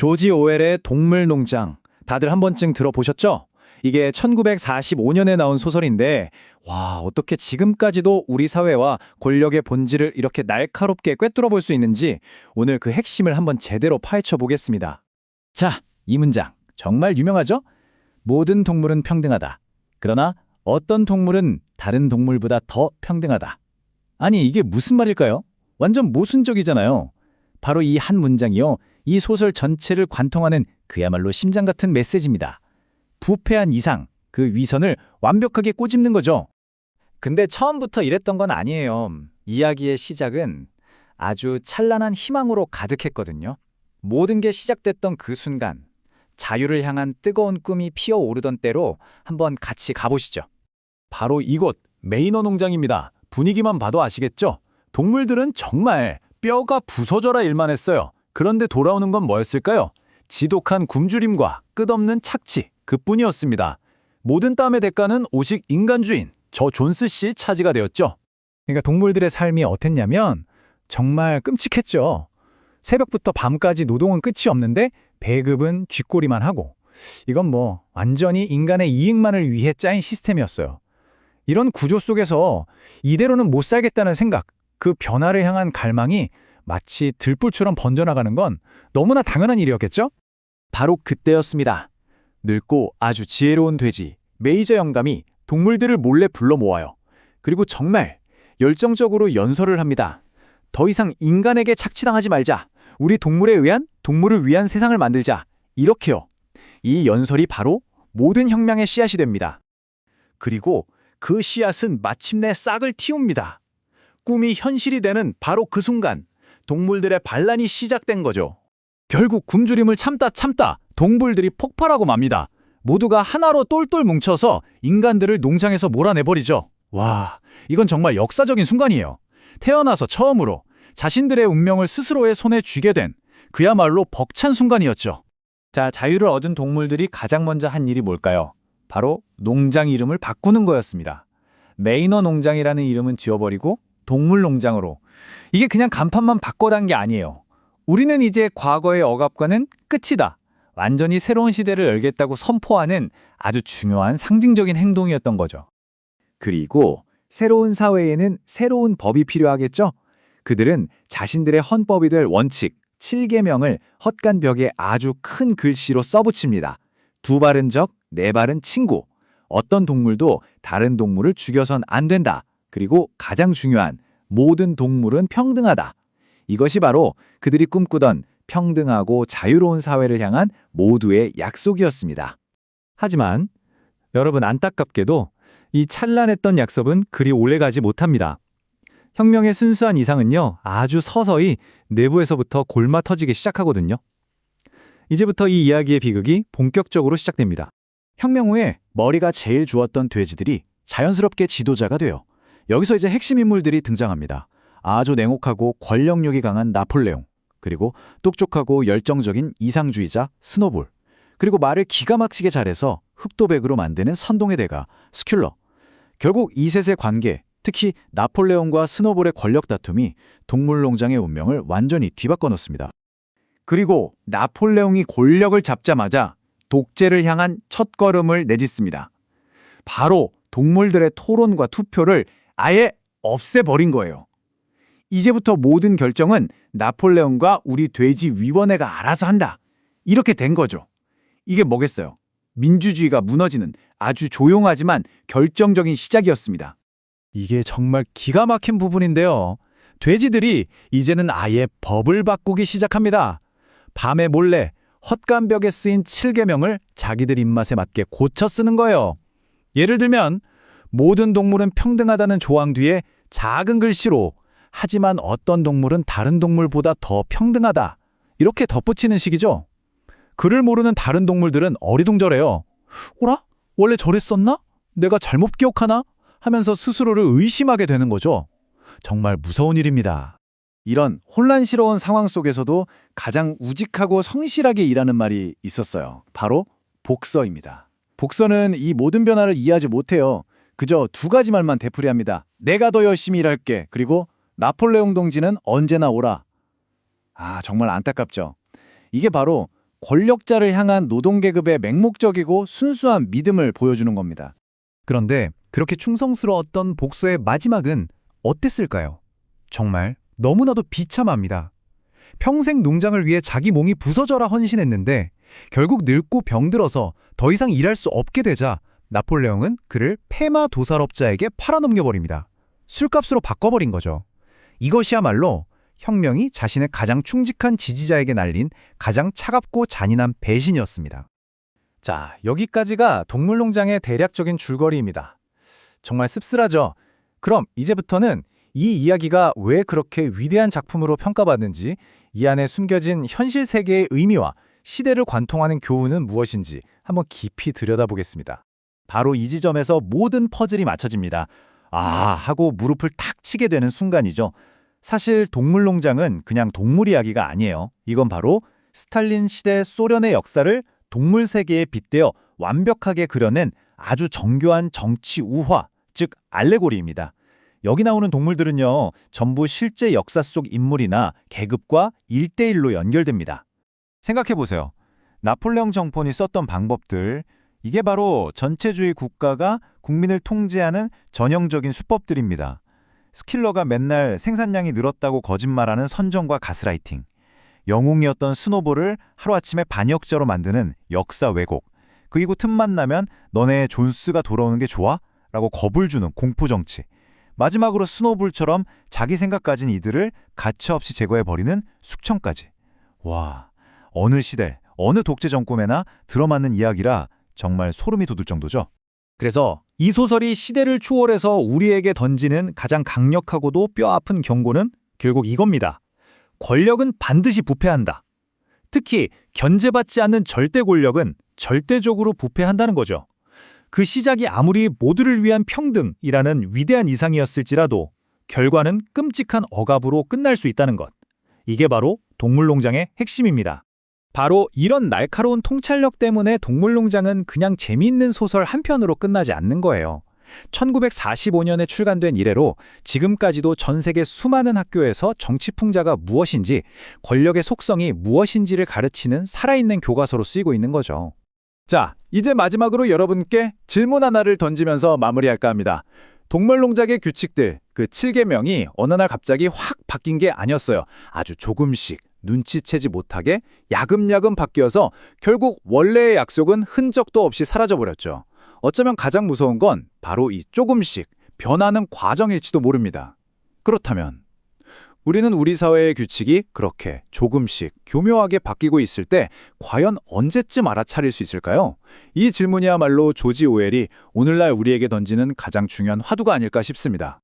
조지 오웰의 동물농장, 다들 한 번쯤 들어보셨죠? 이게 1945년에 나온 소설인데, 와, 어떻게 지금까지도 우리 사회와 권력의 본질을 이렇게 날카롭게 꿰뚫어 볼 수 있는지 오늘 그 핵심을 한번 제대로 파헤쳐 보겠습니다. 자, 이 문장 정말 유명하죠? 모든 동물은 평등하다. 그러나 어떤 동물은 다른 동물보다 더 평등하다. 아니, 이게 무슨 말일까요? 완전 모순적이잖아요. 바로 이 한 문장이요, 이 소설 전체를 관통하는 그야말로 심장 같은 메시지입니다. 부패한 이상, 그 위선을 완벽하게 꼬집는 거죠. 근데 처음부터 이랬던 건 아니에요. 이야기의 시작은 아주 찬란한 희망으로 가득했거든요. 모든 게 시작됐던 그 순간, 자유를 향한 뜨거운 꿈이 피어오르던 때로 한번 같이 가보시죠. 바로 이곳 메이너 농장입니다. 분위기만 봐도 아시겠죠? 동물들은 정말 뼈가 부서져라 일만 했어요. 그런데 돌아오는 건 뭐였을까요? 지독한 굶주림과 끝없는 착취, 그뿐이었습니다. 모든 땀의 대가는 오직 인간주인 저 존스 씨 차지가 되었죠. 그러니까 동물들의 삶이 어땠냐면 정말 끔찍했죠. 새벽부터 밤까지 노동은 끝이 없는데 배급은 쥐꼬리만 하고, 이건 뭐 완전히 인간의 이익만을 위해 짜인 시스템이었어요. 이런 구조 속에서 이대로는 못 살겠다는 생각, 그 변화를 향한 갈망이 마치 들불처럼 번져나가는 건 너무나 당연한 일이었겠죠? 바로 그때였습니다. 늙고 아주 지혜로운 돼지 메이저 영감이 동물들을 몰래 불러 모아요. 그리고 정말 열정적으로 연설을 합니다. 더 이상 인간에게 착취당하지 말자. 우리 동물을 위한 세상을 만들자. 이렇게요. 이 연설이 바로 모든 혁명의 씨앗이 됩니다. 그리고 그 씨앗은 마침내 싹을 틔웁니다. 꿈이 현실이 되는 바로 그 순간 동물들의 반란이 시작된 거죠. 결국 굶주림을 참다 동물들이 폭발하고 맙니다. 모두가 하나로 똘똘 뭉쳐서 인간들을 농장에서 몰아내버리죠. 와, 이건 정말 역사적인 순간이에요. 태어나서 처음으로 자신들의 운명을 스스로의 손에 쥐게 된 그야말로 벅찬 순간이었죠. 자, 자유를 얻은 동물들이 가장 먼저 한 일이 뭘까요? 바로 농장 이름을 바꾸는 거였습니다. 메이너 농장이라는 이름은 지워버리고 동물농장으로. 이게 그냥 간판만 바꿔단 게 아니에요. 우리는 이제 과거의 억압과는 끝이다. 완전히 새로운 시대를 열겠다고 선포하는 아주 중요한 상징적인 행동이었던 거죠. 그리고 새로운 사회에는 새로운 법이 필요하겠죠? 그들은 자신들의 헌법이 될 원칙, 7계명을 헛간 벽에 아주 큰 글씨로 써붙입니다. 두 발은 적, 네 발은 친구. 어떤 동물도 다른 동물을 죽여선 안 된다. 그리고 가장 중요한 모든 동물은 평등하다. 이것이 바로 그들이 꿈꾸던 평등하고 자유로운 사회를 향한 모두의 약속이었습니다. 하지만 여러분, 안타깝게도 이 찬란했던 약속은 그리 오래가지 못합니다. 혁명의 순수한 이상은요, 아주 서서히 내부에서부터 골마 터지기 시작하거든요. 이제부터 이 이야기의 비극이 본격적으로 시작됩니다. 혁명 후에 머리가 제일 좋았던 돼지들이 자연스럽게 지도자가 돼요. 여기서 이제 핵심 인물들이 등장합니다. 아주 냉혹하고 권력욕이 강한 나폴레옹, 그리고 똑똑하고 열정적인 이상주의자 스노볼, 그리고 말을 기가 막히게 잘해서 흑도백으로 만드는 선동의 대가 스큘러. 결국 이 셋의 관계, 특히 나폴레옹과 스노볼의 권력 다툼이 동물농장의 운명을 완전히 뒤바꿔 놓습니다. 그리고 나폴레옹이 권력을 잡자마자 독재를 향한 첫걸음을 내딛습니다. 바로 동물들의 토론과 투표를 아예 없애버린 거예요. 이제부터 모든 결정은 나폴레옹과 우리 돼지위원회가 알아서 한다. 이렇게 된 거죠. 이게 뭐겠어요? 민주주의가 무너지는 아주 조용하지만 결정적인 시작이었습니다. 이게 정말 기가 막힌 부분인데요. 돼지들이 이제는 아예 법을 바꾸기 시작합니다. 밤에 몰래 헛간벽에 쓰인 7계명을 자기들 입맛에 맞게 고쳐 쓰는 거예요. 예를 들면 모든 동물은 평등하다는 조항 뒤에 작은 글씨로 하지만 어떤 동물은 다른 동물보다 더 평등하다, 이렇게 덧붙이는 식이죠. 글을 모르는 다른 동물들은 어리둥절해요. 어라? 원래 저랬었나? 내가 잘못 기억하나? 하면서 스스로를 의심하게 되는 거죠. 정말 무서운 일입니다. 이런 혼란스러운 상황 속에서도 가장 우직하고 성실하게 일하는 말이 있었어요. 바로 복서입니다. 복서는 이 모든 변화를 이해하지 못해요. 그저 두 가지 말만 되풀이합니다. 내가 더 열심히 일할게. 그리고 나폴레옹 동지는 언제나 오라. 아, 정말 안타깝죠. 이게 바로 권력자를 향한 노동계급의 맹목적이고 순수한 믿음을 보여주는 겁니다. 그런데 그렇게 충성스러웠던 복서의 마지막은 어땠을까요? 정말 너무나도 비참합니다. 평생 농장을 위해 자기 몸이 부서져라 헌신했는데 결국 늙고 병들어서 더 이상 일할 수 없게 되자 나폴레옹은 그를 페마 도살업자에게 팔아넘겨버립니다. 술값으로 바꿔버린 거죠. 이것이야말로 혁명이 자신의 가장 충직한 지지자에게 날린 가장 차갑고 잔인한 배신이었습니다. 자, 여기까지가 동물농장의 대략적인 줄거리입니다. 정말 씁쓸하죠? 그럼 이제부터는 이 이야기가 왜 그렇게 위대한 작품으로 평가받는지, 이 안에 숨겨진 현실 세계의 의미와 시대를 관통하는 교훈은 무엇인지 한번 깊이 들여다보겠습니다. 바로 이 지점에서 모든 퍼즐이 맞춰집니다. 아, 하고 무릎을 탁 치게 되는 순간이죠. 사실 동물농장은 그냥 동물 이야기가 아니에요. 이건 바로 스탈린 시대 소련의 역사를 동물 세계에 빗대어 완벽하게 그려낸 아주 정교한 정치 우화, 즉 알레고리입니다. 여기 나오는 동물들은요, 전부 실제 역사 속 인물이나 계급과 1대1로 연결됩니다. 생각해보세요. 나폴레옹 정권이 썼던 방법들, 이게 바로 전체주의 국가가 국민을 통제하는 전형적인 수법들입니다. 스킬러가 맨날 생산량이 늘었다고 거짓말하는 선전과 가스라이팅, 영웅이었던 스노볼을 하루아침에 반역자로 만드는 역사 왜곡, 그리고 틈만 나면 너네 존스가 돌아오는 게 좋아? 라고 겁을 주는 공포정치, 마지막으로 스노볼처럼 자기 생각 가진 이들을 가차없이 제거해버리는 숙청까지. 와, 어느 시대, 어느 독재 정권에나 들어맞는 이야기라 정말 소름이 돋을 정도죠. 그래서 이 소설이 시대를 추월해서 우리에게 던지는 가장 강력하고도 뼈아픈 경고는 결국 이겁니다. 권력은 반드시 부패한다. 특히 견제받지 않는 절대 권력은 절대적으로 부패한다는 거죠. 그 시작이 아무리 모두를 위한 평등이라는 위대한 이상이었을지라도 결과는 끔찍한 억압으로 끝날 수 있다는 것. 이게 바로 동물농장의 핵심입니다. 바로 이런 날카로운 통찰력 때문에 동물농장은 그냥 재미있는 소설 한 편으로 끝나지 않는 거예요. 1945년에 출간된 이래로 지금까지도 전 세계 수많은 학교에서 정치풍자가 무엇인지, 권력의 속성이 무엇인지를 가르치는 살아있는 교과서로 쓰이고 있는 거죠. 자, 이제 마지막으로 여러분께 질문 하나를 던지면서 마무리할까 합니다. 동물농장의 규칙들, 그 7계명이 어느 날 갑자기 확 바뀐 게 아니었어요. 아주 조금씩 눈치채지 못하게 야금야금 바뀌어서 결국 원래의 약속은 흔적도 없이 사라져버렸죠. 어쩌면 가장 무서운 건 바로 이 조금씩 변하는 과정일지도 모릅니다. 그렇다면 우리는 우리 사회의 규칙이 그렇게 조금씩 교묘하게 바뀌고 있을 때 과연 언제쯤 알아차릴 수 있을까요? 이 질문이야말로 조지 오웰이 오늘날 우리에게 던지는 가장 중요한 화두가 아닐까 싶습니다.